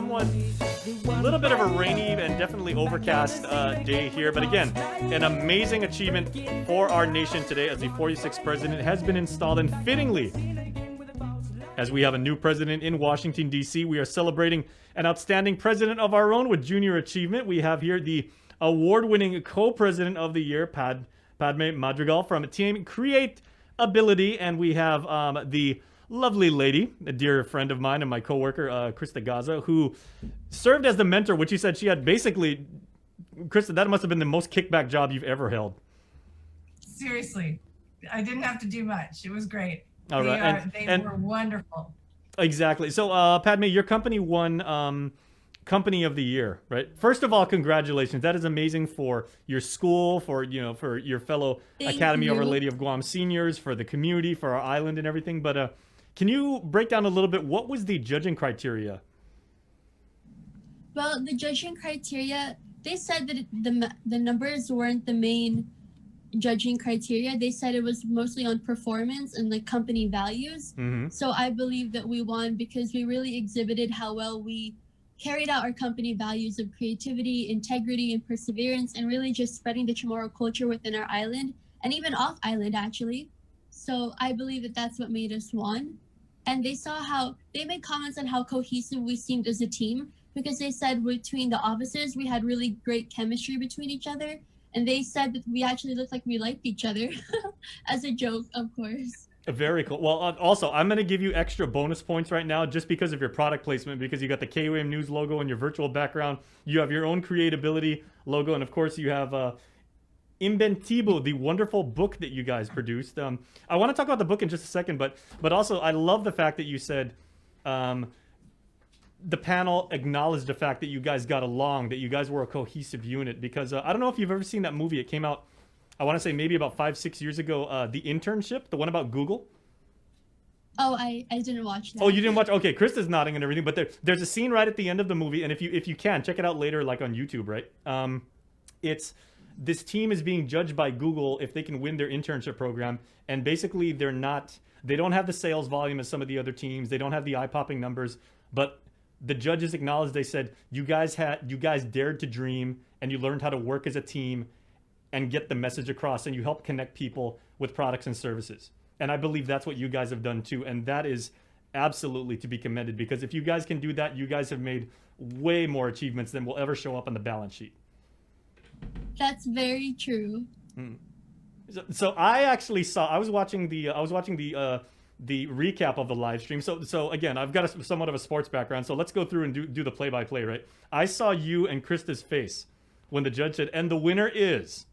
somewhat, a little bit of a rainy and definitely overcast day here. But again, an amazing achievement for our nation today as the 46th president has been installed. And fittingly, as we have a new president in Washington, D.C., we are celebrating an outstanding president of our own with junior achievement. We have here the award-winning co-president of the year, Padme Madrigal from Team Kre8ability. And we have the lovely lady, a dear friend of mine and my coworker, Krista Gaza, who served as the mentor, which you said she had basically, Krista, that must have been the most kickback job you've ever held. Seriously, I didn't have to do much. It was great. All right. They were wonderful. Exactly. So, Padme, your company won Company of the Year, right? First of all, congratulations. That is amazing for your school, for your fellow Academy of Our Lady of Guam seniors, for the community, for our island and everything. But can you break down a little bit, what was the judging criteria? Well, the judging criteria, they said that the numbers weren't the main judging criteria. They said it was mostly on performance and the company values. So I believe that we won because we really exhibited how well we carried out our company values of creativity, integrity, and perseverance, and really just spreading the Chamorro culture within our island and even off island, actually. So I believe that that's what made us won. And they saw how they made comments on how cohesive we seemed as a team, because they said between the officers we had really great chemistry between each other. And they said that we actually looked like we liked each other as a joke, of course. Very cool. Well, also, I'm going to give you extra bonus points right now just because of your product placement, because you got the KUAM News logo in your virtual background. You have your own Kre8ability logo. And of course, you have Inventivo, the wonderful book that you guys produced. I want to talk about the book in just a second, but also I love the fact that you said the panel acknowledged the fact that you guys got along, that you guys were a cohesive unit, because I don't know if you've ever seen that movie. It came out, I want to say maybe about 5-6 years ago, The Internship, the one about Google. Oh, I didn't watch that. Oh, you didn't watch? Okay, Krista's nodding and everything, but there's a scene right at the end of the movie, and if you can, check it out later, like on YouTube, right? It's this team is being judged by Google if they can win their internship program, and basically they don't have the sales volume as some of the other teams. They don't have the eye-popping numbers, but the judges acknowledged, they said, you guys dared to dream, and you learned how to work as a team and get the message across, and you help connect people with products and services. And I believe that's what you guys have done too, and that is absolutely to be commended, because if you guys can do that, you guys have made way more achievements than will ever show up on the balance sheet. That's very true. So I actually I was watching the recap of the live stream. So again, I've got somewhat of a sports background, so let's go through and do the play-by-play, right? I saw you and Krista's face when the judge said, and the winner is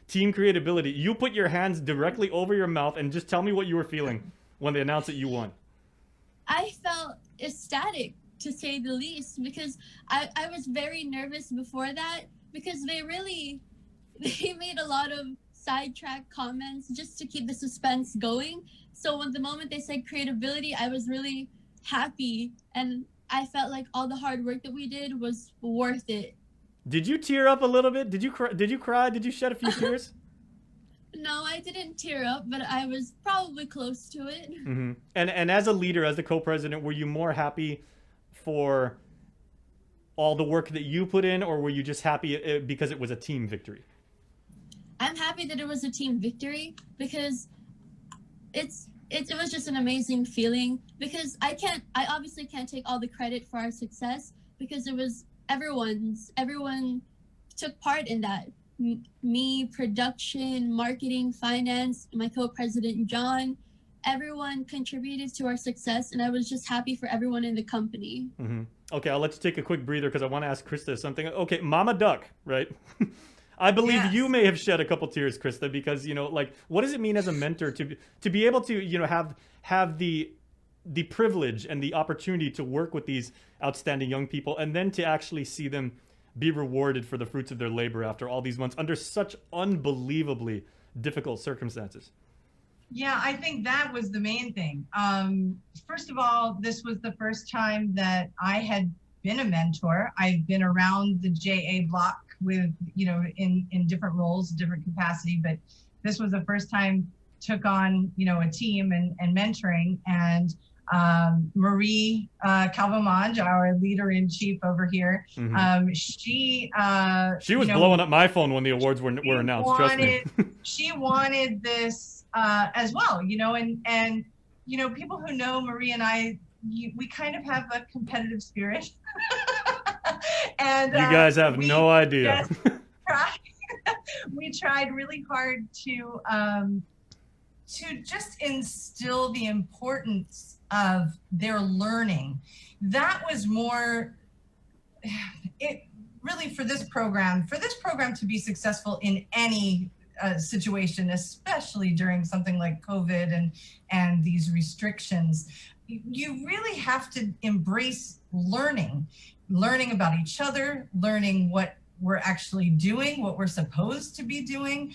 Team Kre8ability. You put your hands directly over your mouth and just tell me what you were feeling when they announced that you won. I felt ecstatic, to say the least, because I was very nervous before that, because they made a lot of sidetrack comments just to keep the suspense going. So when the moment they said Kre8ability, I was really happy, and I felt like all the hard work that we did was worth it. Did you tear up a little bit? Did you cry? Did you shed a few tears? No, I didn't tear up, but I was probably close to it. And as a leader, as the co-president, were you more happy for all the work that you put in, or were you just happy because it was a team victory? I'm happy that it was a team victory, because it was just an amazing feeling, because I obviously can't take all the credit for our success, because it was everyone took part in that. Me, production, marketing, finance, my co-president John, everyone contributed to our success, and I was just happy for everyone in the company. Okay, I'll let you take a quick breather because I want to ask Krista something. Okay, Mama Duck, right? I believe you may have shed a couple tears, Krista, because, like, what does it mean as a mentor to be able to, have the privilege and the opportunity to work with these outstanding young people, and then to actually see them be rewarded for the fruits of their labor after all these months under such unbelievably difficult circumstances? Yeah, I think that was the main thing. First of all, this was the first time that I had been a mentor. I've been around the JA block with, in different roles, different capacity, but this was the first time took on, a team and mentoring. And Marie Calvamage, our leader-in-chief over here, she was blowing up my phone when the awards were announced. Trust me. She wanted this as well, and people who know Marie and I, we kind of have a competitive spirit. And you guys have no idea. We tried really hard to just instill the importance of their learning. That was more it really for this program to be successful in any situation, especially during something like COVID and these restrictions. You really have to embrace learning about each other, learning what we're actually doing, what we're supposed to be doing,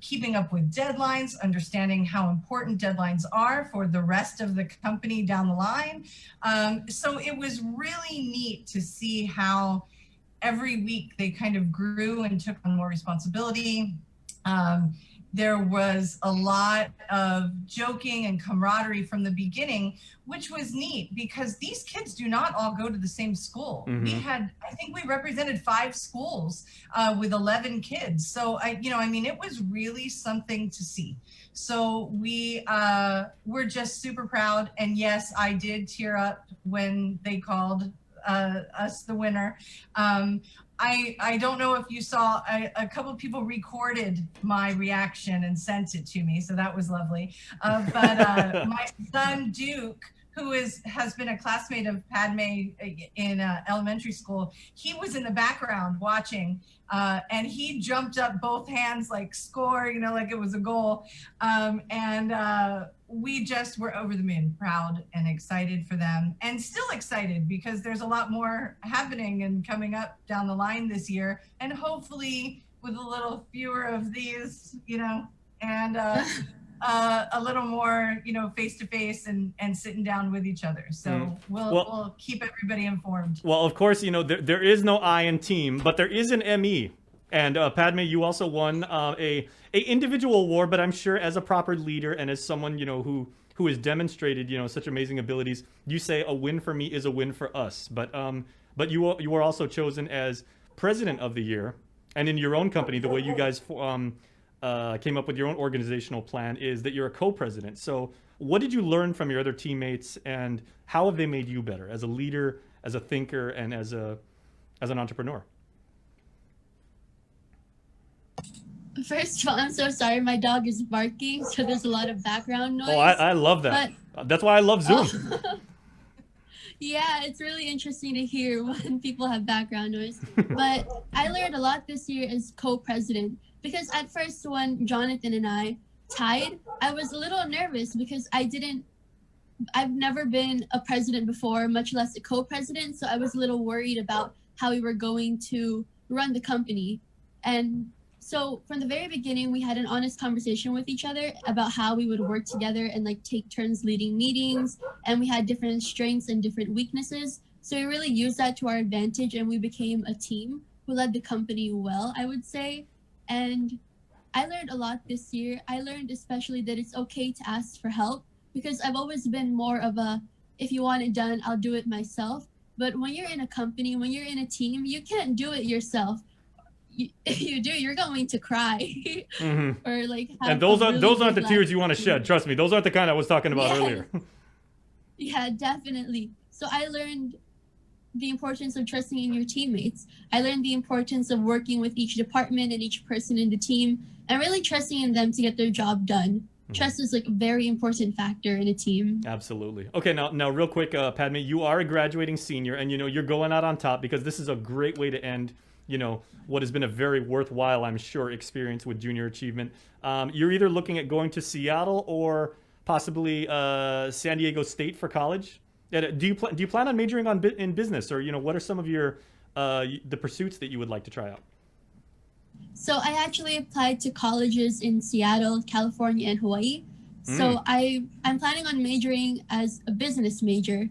keeping up with deadlines, understanding how important deadlines are for the rest of the company down the line. So it was really neat to see how every week they kind of grew and took on more responsibility. There was a lot of joking and camaraderie from the beginning, which was neat because these kids do not all go to the same school. I think we represented 5 schools with 11 kids. So it was really something to see. So we were just super proud. And yes, I did tear up when they called us the winner. I don't know if you saw, a couple of people recorded my reaction and sent it to me, so that was lovely. But my son Duke, who has been a classmate of Padme in elementary school, he was in the background watching, and he jumped up both hands like score, like it was a goal. We just were over the moon, proud and excited for them, and still excited because there's a lot more happening and coming up down the line this year, and hopefully with a little fewer of these, and a little more, face to face and sitting down with each other. So we'll keep everybody informed. Well, of course, there is no I in team, but there is an ME. And Padme, you also won a individual award, but I'm sure as a proper leader and as someone who has demonstrated such amazing abilities, you say a win for me is a win for us. But you were also chosen as President of the Year, and in your own company, the way you guys came up with your own organizational plan is that you're a co-president. So what did you learn from your other teammates, and how have they made you better as a leader, as a thinker, and as an entrepreneur? First of all, I'm so sorry. My dog is barking, so there's a lot of background noise. Oh, I love that. That's why I love Zoom. Yeah, it's really interesting to hear when people have background noise. But I learned a lot this year as co-president, because at first when Jonathan and I tied, I was a little nervous because I've never been a president before, much less a co-president. So I was a little worried about how we were going to run the company. And so from the very beginning, we had an honest conversation with each other about how we would work together and take turns leading meetings. And we had different strengths and different weaknesses. So we really used that to our advantage, and we became a team who led the company well, I would say. And I learned a lot this year. I learned especially that it's okay to ask for help, because I've always been more of a, if you want it done, I'll do it myself. But when you're in a company, when you're in a team, you can't do it yourself. If you do, you're going to cry. Or and those aren't the tears you want to shed. Trust me, those aren't the kind I was talking about earlier. Yeah, definitely. So I learned the importance of trusting in your teammates. I learned the importance of working with each department and each person in the team, and really trusting in them to get their job done. Trust is a very important factor in a team. Absolutely. Okay, now real quick, Padme, you are a graduating senior, and you're going out on top, because this is a great way to end what has been a very worthwhile, I'm sure, experience with junior achievement. You're either looking at going to Seattle or possibly San Diego State for college. Do you plan on majoring in business, or what are some of your the pursuits that you would like to try out? So I actually applied to colleges in Seattle, California, and Hawaii. So I'm planning on majoring as a business major.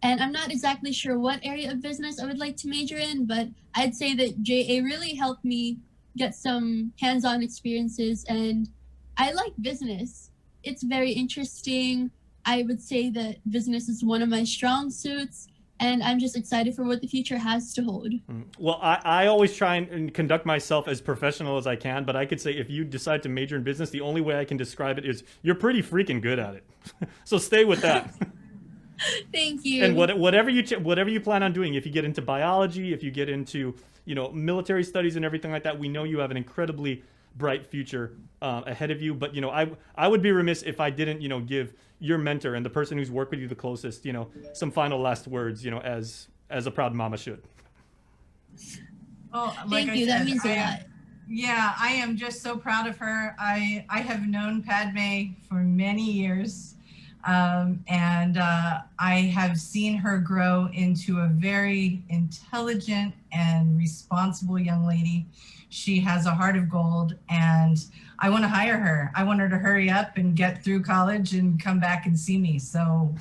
And I'm not exactly sure what area of business I would like to major in, but I'd say that JA really helped me get some hands-on experiences, and I like business. It's very interesting. I would say that business is one of my strong suits, and I'm just excited for what the future has to hold. Well, I always try and conduct myself as professional as I can, but I could say if you decide to major in business, the only way I can describe it is you're pretty freaking good at it. So stay with that. Thank you. And whatever you plan on doing, if you get into biology, if you get into military studies and everything like that, we know you have an incredibly bright future ahead of you. But I would be remiss if I didn't give your mentor and the person who's worked with you the closest some final last words as a proud mama should. Well, like Thank you. That means a lot. Yeah, I am just so proud of her. I have known Padme for many years. And I have seen her grow into a very intelligent and responsible young lady. She has a heart of gold, and I want to hire her. I want her to hurry up and get through college and come back and see me. So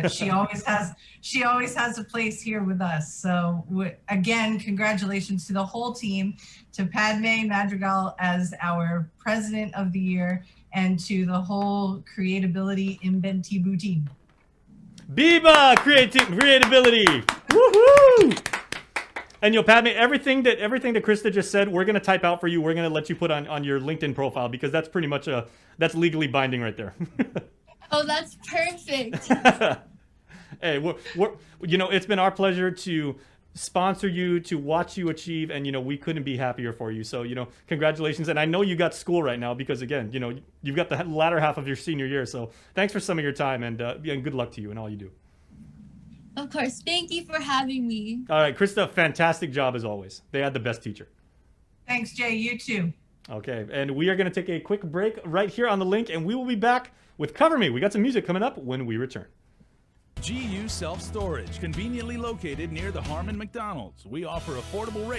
she always has a place here with us. So again, congratulations to the whole team, to Padme Madrigal as our President of the Year, and to the whole Kre8ability Inventibu team. Biba Kre8ability! Woohoo! And Padme, everything that Krista just said, we're gonna type out for you. We're gonna let you put on your LinkedIn profile, because that's pretty much that's legally binding right there. Oh, that's perfect. Hey, we're it's been our pleasure to sponsor you, to watch you achieve, and we couldn't be happier for you. So congratulations. And I know you got school right now, because again you've got the latter half of your senior year. So thanks for some of your time, and good luck to you in all you do. Of course. Thank you for having me. All right, Krista, fantastic job as always. They had the best teacher. Thanks, Jay. You too. Okay, and we are going to take a quick break right here on the link, and we will be back with Cover Me. We got some music coming up when we return. GU Self Storage, conveniently located near the Harmon McDonald's. We offer affordable rates.